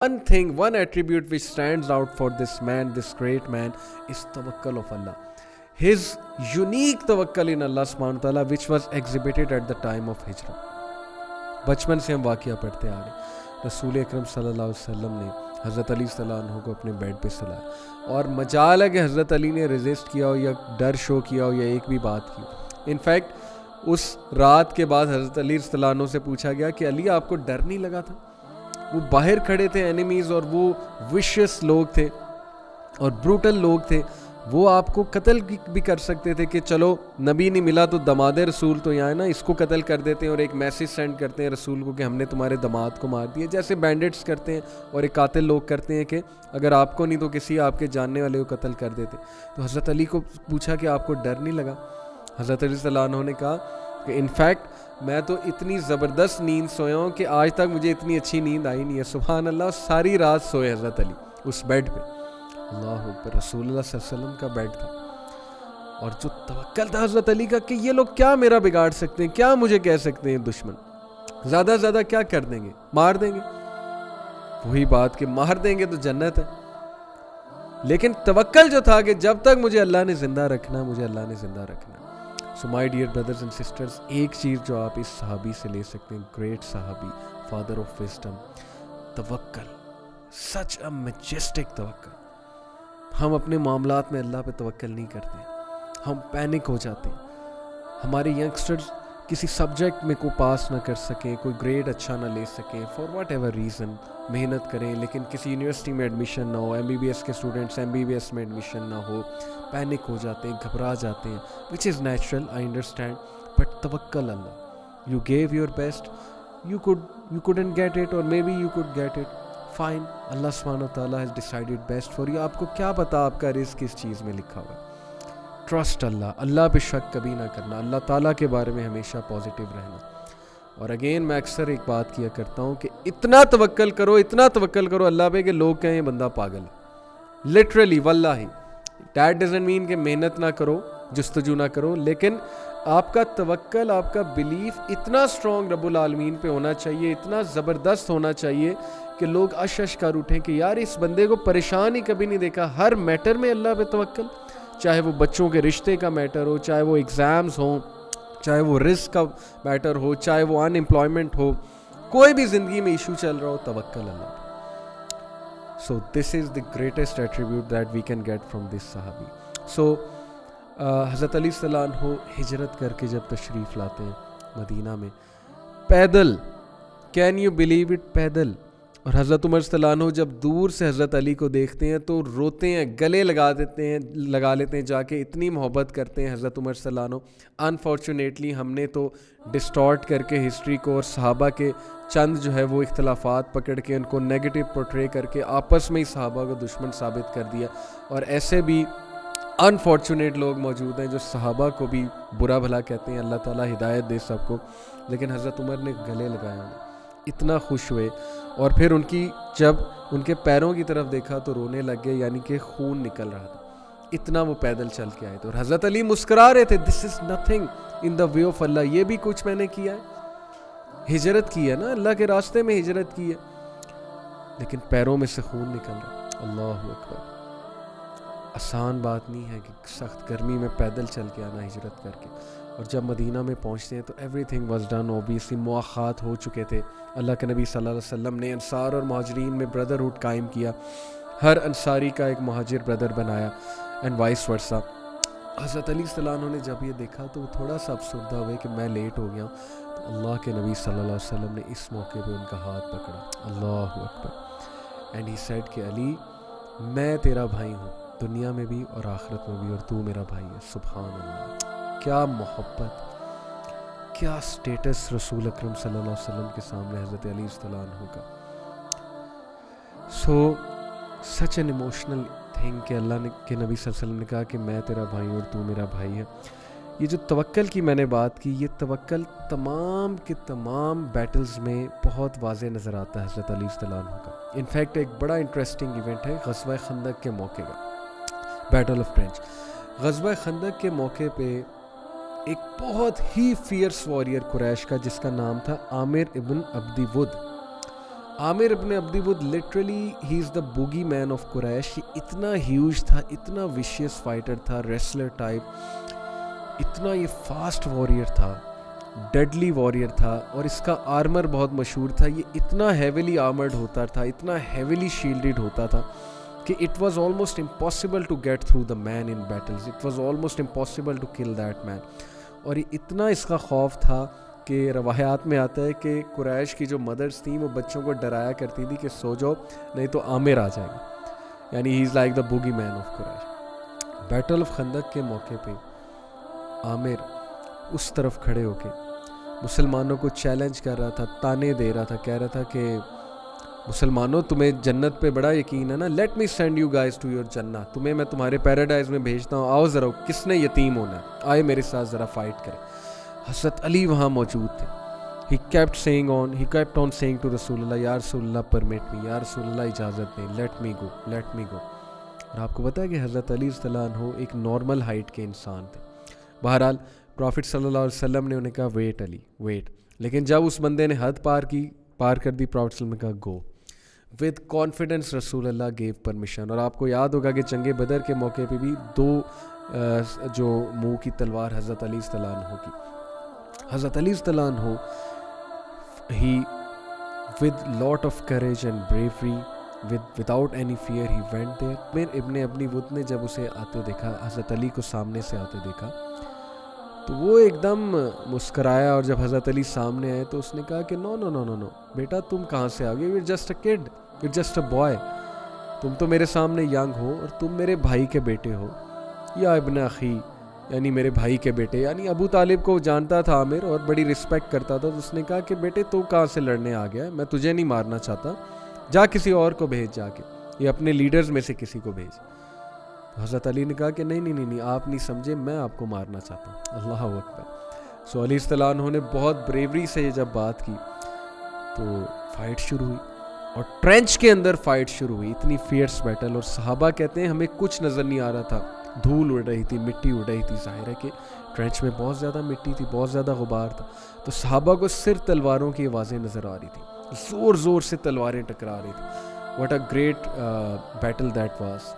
one thing, one attribute which stands out for this man, this great man, is tawakkul of Allah. His unique tawakkul in Allah subhanahu wa ta'ala, which was exhibited at the time of hijrah. بچپن سے ہم واقعہ پڑھتے آ رہے ہیں, رسول اکرم صلی اللہ علیہ وسلم نے حضرت علی صلی اللہ عنہ کو اپنے بیڈ پہ سلایا, اور مجال ہے کہ حضرت علی نے ریزسٹ کیا ہو یا ڈر شو کیا ہو یا ایک بھی بات کی. انفیکٹ اس رات کے بعد حضرت علی صلی اللہ عنہ سے پوچھا گیا کہ علی آپ کو ڈر نہیں لگا تھا؟ وہ باہر کھڑے تھے اینیمیز, اور وہ وشیس لوگ تھے اور بروٹل لوگ تھے, وہ آپ کو قتل بھی کر سکتے تھے کہ چلو نبی نہیں ملا تو دماد رسول تو یہاں ہے نا, اس کو قتل کر دیتے ہیں اور ایک میسیج سینڈ کرتے ہیں رسول کو کہ ہم نے تمہارے دماد کو مار دیا, جیسے بینڈٹس کرتے ہیں اور ایک قاتل لوگ کرتے ہیں کہ اگر آپ کو نہیں تو کسی آپ کے جاننے والے کو قتل کر دیتے. تو حضرت علی کو پوچھا کہ آپ کو ڈر نہیں لگا؟ حضرت علی صلی اللہ عنہ نے کہا کہ انفیکٹ میں تو اتنی زبردست نیند سویا ہوں کہ آج تک مجھے اتنی اچھی نیند آئی نہیں ہے. سبحان اللہ, ساری رات سوئے حضرت علی اس بیڈ پہ. اللہ اکبر, رسول اللہ صلی اللہ علیہ وسلم کا بیڈ تھا, اور جو توکل تھا حضرت علی کا کہ یہ لوگ کیا میرا بگاڑ سکتے ہیں, کیا مجھے کہہ سکتے ہیں دشمن, زیادہ سے زیادہ کیا کر دیں گے, مار دیں گے. وہی بات کہ مار دیں گے تو جنت ہے, لیکن توکل جو تھا کہ جب تک مجھے اللہ نے زندہ رکھنا, مجھے اللہ نے زندہ رکھنا. So my dear brothers and sisters, ایک چیز جو آپ اس صحابی سے لے سکتے ہیں, گریٹ صحابی, فادر آف وزڈم, توکل, سچ اے میجسٹک توکل. ہم اپنے معاملات میں اللہ پہ توکل نہیں کرتے, ہم پینک ہو جاتے ہیں. ہمارے ینگسٹرز کسی سبجیکٹ میں کوئی پاس نہ کر سکیں, کوئی گریڈ اچھا نہ لے سکیں, فار واٹ ایور ریزن, محنت کریں لیکن کسی یونیورسٹی میں ایڈمیشن نہ ہو, MBBS کے اسٹوڈنٹس MBBS میں ایڈمیشن نہ ہو, پینک ہو جاتے ہیں, گھبرا جاتے ہیں, which is natural, I understand, but توکل اللہ. You give your best, you couldn't get it, or maybe you could get it, fine, اللہ سبحانہ وتعالی has decided best for you. آپ کو کیا پتا آپ کا رزق کس چیز میں لکھا ہوا ہے. ٹرسٹ اللہ, اللہ پہ شک کبھی نہ کرنا, اللہ تعالیٰ کے بارے میں ہمیشہ پازیٹیو رہنا. اور اگین میں اکثر ایک بات کیا کرتا ہوں کہ اتنا توکل کرو, اتنا توکل کرو اللہ پہ کہ لوگ کہیں بندہ پاگل ہے, لٹرلی واللہ. دیٹ ڈزنٹ مین کہ محنت نہ کرو, جستجو نہ کرو, لیکن آپ کا توکل, آپ کا بلیف اتنا اسٹرانگ رب العالمین پہ ہونا چاہیے, اتنا زبردست ہونا چاہیے کہ لوگ اش کر اٹھیں کہ یار اس بندے کو پریشان ہی کبھی نہیں دیکھا. ہر میٹر میں اللہ پہ توکل, چاہے وہ بچوں کے رشتے کا میٹر ہو, چاہے وہ ایگزامز ہوں, چاہے وہ رزق کا میٹر ہو, چاہے وہ ان امپلائمنٹ ہو, کوئی بھی زندگی میں ایشو چل رہا ہو, توکل اللہ پہ. So this is the greatest attribute that we can get from this صحابی. سو حضرت علی صلی اللہ عنہ ہجرت کر کے جب تشریف لاتے ہیں مدینہ میں, پیدل, کین یو بلیو اٹ, پیدل. اور حضرت عمر صلی اللہ عنہ جب دور سے حضرت علی کو دیکھتے ہیں تو روتے ہیں, گلے لگا لیتے ہیں جا کے, اتنی محبت کرتے ہیں حضرت عمر صلی اللہ عنہ. انفارچونیٹلی ہم نے تو ڈسٹارٹ کر کے ہسٹری کو اور صحابہ کے چند جو ہے وہ اختلافات پکڑ کے ان کو نیگیٹو پورٹرے کر کے آپس میں ہی صحابہ کو دشمن ثابت کر دیا. اور ایسے بھی انفارچونیٹ لوگ موجود ہیں جو صحابہ کو بھی برا بھلا کہتے ہیں, اللہ تعالیٰ ہدایت دے سب کو. لیکن حضرت عمر نے گلے لگایا, اتنا خوش ہوئے, اور پھر جب ان کے پیروں کی طرف دیکھا تو رونے لگ گئے, یعنی کہ خون نکل رہا تھا, اتنا وہ پیدل چل کے آئے تھے. اور حضرت علی مسکرا رہے تھے, دس is nothing in the way of اللہ, یہ بھی کچھ میں نے کیا ہے, ہجرت کی ہے نا, اللہ کے راستے میں ہجرت کی ہے, لیکن پیروں میں سے خون نکل رہا. اللہ اکبر. آسان بات نہیں ہے کہ سخت گرمی میں پیدل چل کے آنا ہجرت کر کے. اور جب مدینہ میں پہنچتے ہیں تو everything was done, obviously مواخات ہو چکے تھے. اللہ کے نبی صلی اللہ علیہ وسلم نے انصار اور مہاجرین میں بردرہڈ قائم کیا, ہر انصاری کا ایک مہاجر بردر بنایا, اینڈ وائس ورسا. حضرت علی صلی اللہ عنہ نے جب یہ دیکھا تو وہ تھوڑا سا افسردہ ہوئے کہ میں لیٹ ہو گیا ہوں. تو اللہ کے نبی صلی اللہ علیہ وسلم نے اس موقع پہ ان کا ہاتھ پکڑا, اللہ اکبر, اینڈ ہی سیڈ کہ علی میں تیرا بھائی ہوں, دنیا میں بھی اور آخرت میں بھی, اور تو میرا بھائی ہے. سبحان اللہ, کیا محبت, کیا سٹیٹس رسول اکرم صلی اللہ علیہ وسلم کے سامنے حضرت علی صلی اللہ عنہ کا. سو سچ این ایموشنل تھنگ کہ اللہ کے نبی صلی اللہ علیہ وسلم نے کہا کہ میں تیرا بھائی ہوں اور تو میرا بھائی ہے. یہ جو توکل کی میں نے بات کی, یہ توکل تمام کے تمام بیٹلز میں بہت واضح نظر آتا ہے حضرت علی صلی اللہ عنہ کا. انفیکٹ ایک بڑا انٹرسٹنگ ایونٹ ہے غزوہ خندق کے موقع کا, بیٹل آف ٹرینچ. غزوہ خندق کے موقع پہ ایک بہت ہی فیئرس واریر قریش کا, جس کا نام تھا عامر ابن عبدی ود. عامر ابن عبدی ود literally he is the bogeyman of قریش. یہ اتنا ہیوج تھا, اتنا ویشیس فائٹر تھا, ریسلر ٹائپ, اتنا یہ فاسٹ واریر تھا, ڈیڈلی واریر تھا, اور اس کا آرمر بہت مشہور تھا. یہ اتنا ہیویلی آرمرڈ ہوتا تھا, اتنا ہیویلی شیلڈڈ ہوتا تھا کہ it was almost impossible to get through the man in battles. It was almost impossible to kill that man. اور یہ اتنا اس کا خوف تھا کہ روایات میں آتا ہے کہ قریش کی جو مدرس تھیں وہ بچوں کو ڈرایا کرتی تھی کہ سو جاؤ نہیں تو عامر آ جائے گا, یعنی he is like the bogeyman of Quraysh. Battle of Khandaq کے موقع پہ عامر اس طرف کھڑے ہو کے مسلمانوں کو چیلنج کر رہا تھا, تانے دے رہا تھا, کہہ رہا تھا کہ مسلمانوں تمہیں جنت پہ بڑا یقین ہے نا, let me send you guys to your جنہ, تمہیں میں تمہارے پیراڈائز میں بھیجتا ہوں, آؤ ذرا, کس نے یتیم ہونا ہے, آئے میرے ساتھ ذرا فائٹ کرے. حضرت علی وہاں موجود تھے. he kept on saying to رسول اللہ, یا رسول اللہ permit me, یا رسول اللہ اجازت دیں, let me go. اور آپ کو پتا ہے کہ حضرت علی رضی اللہ عنہ ایک نارمل ہائٹ کے انسان تھے. بہرحال پروفٹ صلی اللہ علیہ وسلم نے انہیں کہا ویٹ علی ویٹ, لیکن جب اس بندے نے حد پار کر دی, پروفٹ صلی اللہ علیہ وسلم نے کہا گو. ود کانفیڈنس رسول اللہ گیو پرمیشن. اور آپ کو یاد ہوگا کہ جنگ بدر کے موقع پہ بھی 2 جو منہ کی تلوار حضرت علی رضی اللہ عنہ کی, حضرت علی رضی اللہ عنہ he with lot of courage and bravery without any fear he went there. پھر ابن ابنی ود نے جب اسے آتے دیکھا, حضرت علی کو سامنے سے آتے دیکھا, تو وہ ایک دم مسکرایا, اور جب حضرت علی سامنے آئے تو اس نے کہا کہ نو بیٹا تم کہاں سے آ گئے, you're just a kid, you're just a boy, تم تو میرے سامنے ینگ ہو اور تم میرے بھائی کے بیٹے ہو, یا ابن اخی یعنی میرے بھائی کے بیٹے. یعنی ابو طالب کو جانتا تھا عامر اور بڑی رسپیکٹ کرتا تھا, تو اس نے کہا کہ بیٹے تو کہاں سے لڑنے آ گیا, میں تجھے نہیں مارنا چاہتا, جا کسی اور کو بھیج, جا کے یہ اپنے لیڈرز میں سے کسی کو بھیج. تو حضرت علی نے کہا کہ نہیں آپ نہیں سمجھے, میں آپ کو مارنا چاہتا ہوں. اللہ اکبر. سو علی رضی اللہ عنہ نے بہت بریوری سے یہ جب بات کی تو فائٹ شروع ہوئی, اور ٹرینچ کے اندر فائٹ شروع ہوئی, اتنی فیئرس بیٹل. اور صحابہ کہتے ہیں ہمیں کچھ نظر نہیں آ رہا تھا, دھول اڑ رہی تھی, مٹی اڑ رہی تھی, ظاہر ہے کہ ٹرینچ میں بہت زیادہ مٹی تھی, بہت زیادہ غبار تھا. تو صحابہ کو صرف تلواروں کی آوازیں نظر آ رہی تھی, زور سے تلواریں ٹکرا رہی تھی. What a great battle that was.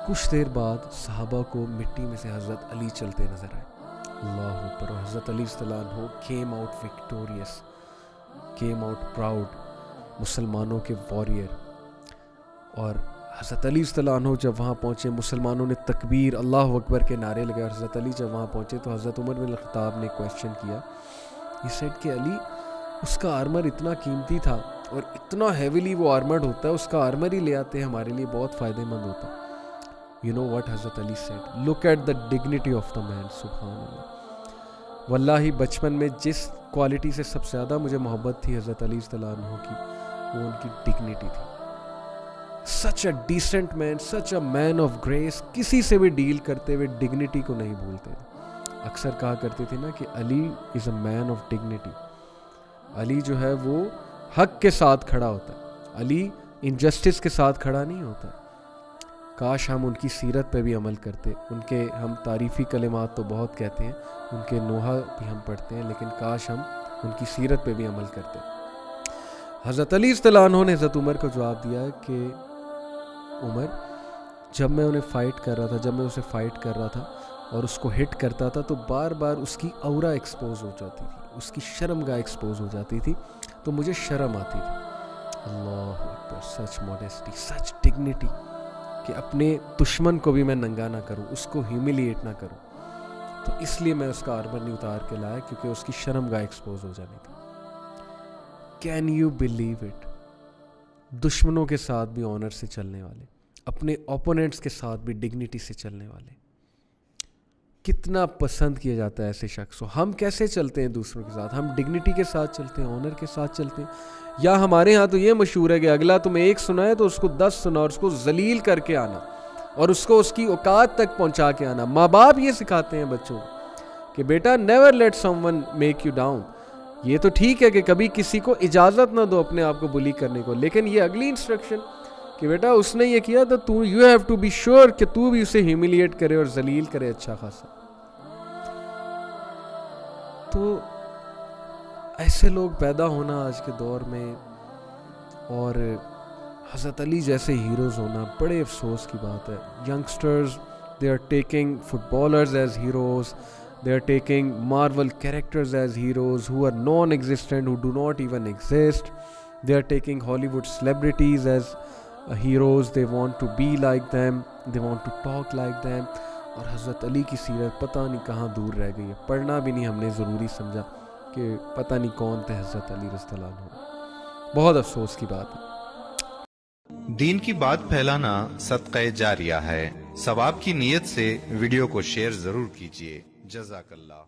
کچھ دیر بعد صحابہ کو مٹی میں سے حضرت علی چلتے نظر آئے. اللہ اکبر. اور حضرت علی رضی اللہ عنہ came out victorious, came out proud, مسلمانوں کے واریر. اور حضرت علی رضی اللہ عنہ جب وہاں پہنچے, مسلمانوں نے تکبیر اللہ اکبر کے نعرے لگائے. حضرت علی جب وہاں پہنچے تو حضرت عمر بن الخطاب نے کویسچن کیا, یہ سیڈ کہ علی اس کا آرمر اتنا قیمتی تھا اور اتنا ہیویلی وہ آرمرڈ ہوتا ہے, اس کا آرمر ہی لے آتے ہمارے لیے بہت فائدہ مند ہوتا. You know what Hazrat Ali said, look at the dignity of the man. سبحان اللہ. واللہ بچپن میں جس کوالٹی سے سب سے زیادہ مجھے محبت تھی حضرت علی رضی اللہ عنہ کی, وہ ان کی ڈگنیٹی تھی. Such a decent man, such a man of grace. کسی سے بھی ڈیل کرتے ہوئے ڈگنیٹی کو نہیں بھولتے. اکثر کہا کرتے تھے نا کہ علی از اے مین آف ڈگنیٹی. علی جو ہے وہ حق کے ساتھ کھڑا ہوتا ہے, علی انجسٹس کے ساتھ کھڑا نہیں ہوتا. کاش ہم ان کی سیرت پہ بھی عمل کرتے. ان کے ہم تعریفی کلمات تو بہت کہتے ہیں, ان کے نوحہ بھی ہم پڑھتے ہیں, لیکن کاش ہم ان کی سیرت پہ بھی عمل کرتے. حضرت علی رضی اللہ عنہ نے حضرت عمر کو جواب دیا کہ عمر, جب میں انہیں فائٹ کر رہا تھا, جب میں اسے فائٹ کر رہا تھا اور اس کو ہٹ کرتا تھا تو بار بار اس کی اورا ایکسپوز ہو جاتی تھی, اس کی شرم گاہ ایکسپوز ہو جاتی تھی, تو مجھے شرم آتی تھی. اللہ اکبر. سچ موڈیسٹی, سچ ڈگنیٹی, کہ اپنے دشمن کو بھی میں ننگا نہ کروں, اس کو ہیوملیٹ نہ کروں. تو اس لیے میں اس کا آرمر نہیں اتار کے لایا کیونکہ اس کی شرم گاہ ایکسپوز ہو جانی تھی. Can you believe it. دشمنوں کے ساتھ بھی آنر سے چلنے والے, اپنے اوپوننٹس کے ساتھ بھی ڈگنیٹی سے چلنے والے. کتنا پسند کیا جاتا ہے ایسے شخص. ہم کیسے چلتے ہیں دوسروں کے ساتھ؟ ہم ڈگنیٹی کے ساتھ چلتے ہیں, آنر کے ساتھ چلتے ہیں, یا ہمارے ہاں تو یہ مشہور ہے کہ اگلا تمہیں ایک سنائے تو اس کو 10 سنا اور اس کو ذلیل کر کے آنا اور اس کو اس کی اوقات تک پہنچا کے آنا. ماں باپ یہ سکھاتے ہیں بچوں کہ بیٹا never let someone make you down. یہ تو ٹھیک ہے کہ کبھی کسی کو اجازت نہ دو اپنے آپ کو بلی کرنے کو, لیکن یہ اگلی انسٹرکشن کہ بیٹا اس نے یہ کیا تو you have to be sure کہ تو بھی اسے ہیوملیٹ کرے اور ذلیل کرے اچھا خاصا. تو ایسے لوگ پیدا ہونا آج کے دور میں اور حضرت علی جیسے ہیروز ہونا بڑے افسوس کی بات ہے. Youngsters they are taking footballers as heroes, they are taking Marvel characters as heroes who are non-existent, who do not even exist. They are taking Hollywood celebrities as heroes, they want to be like them, they want to talk like them. اور حضرت علی کی سیرت پتہ نہیں کہاں دور رہ گئی ہے. پڑھنا بھی نہیں ہم نے ضروری سمجھا کہ پتہ نہیں کون تھے حضرت علی رضی اللہ عنہ. بہت افسوس کی بات ہے. دین کی بات پھیلانا صدقہ جاریہ ہے. ثواب کی نیت سے ویڈیو کو شیئر ضرور کیجیے. جزاک اللہ.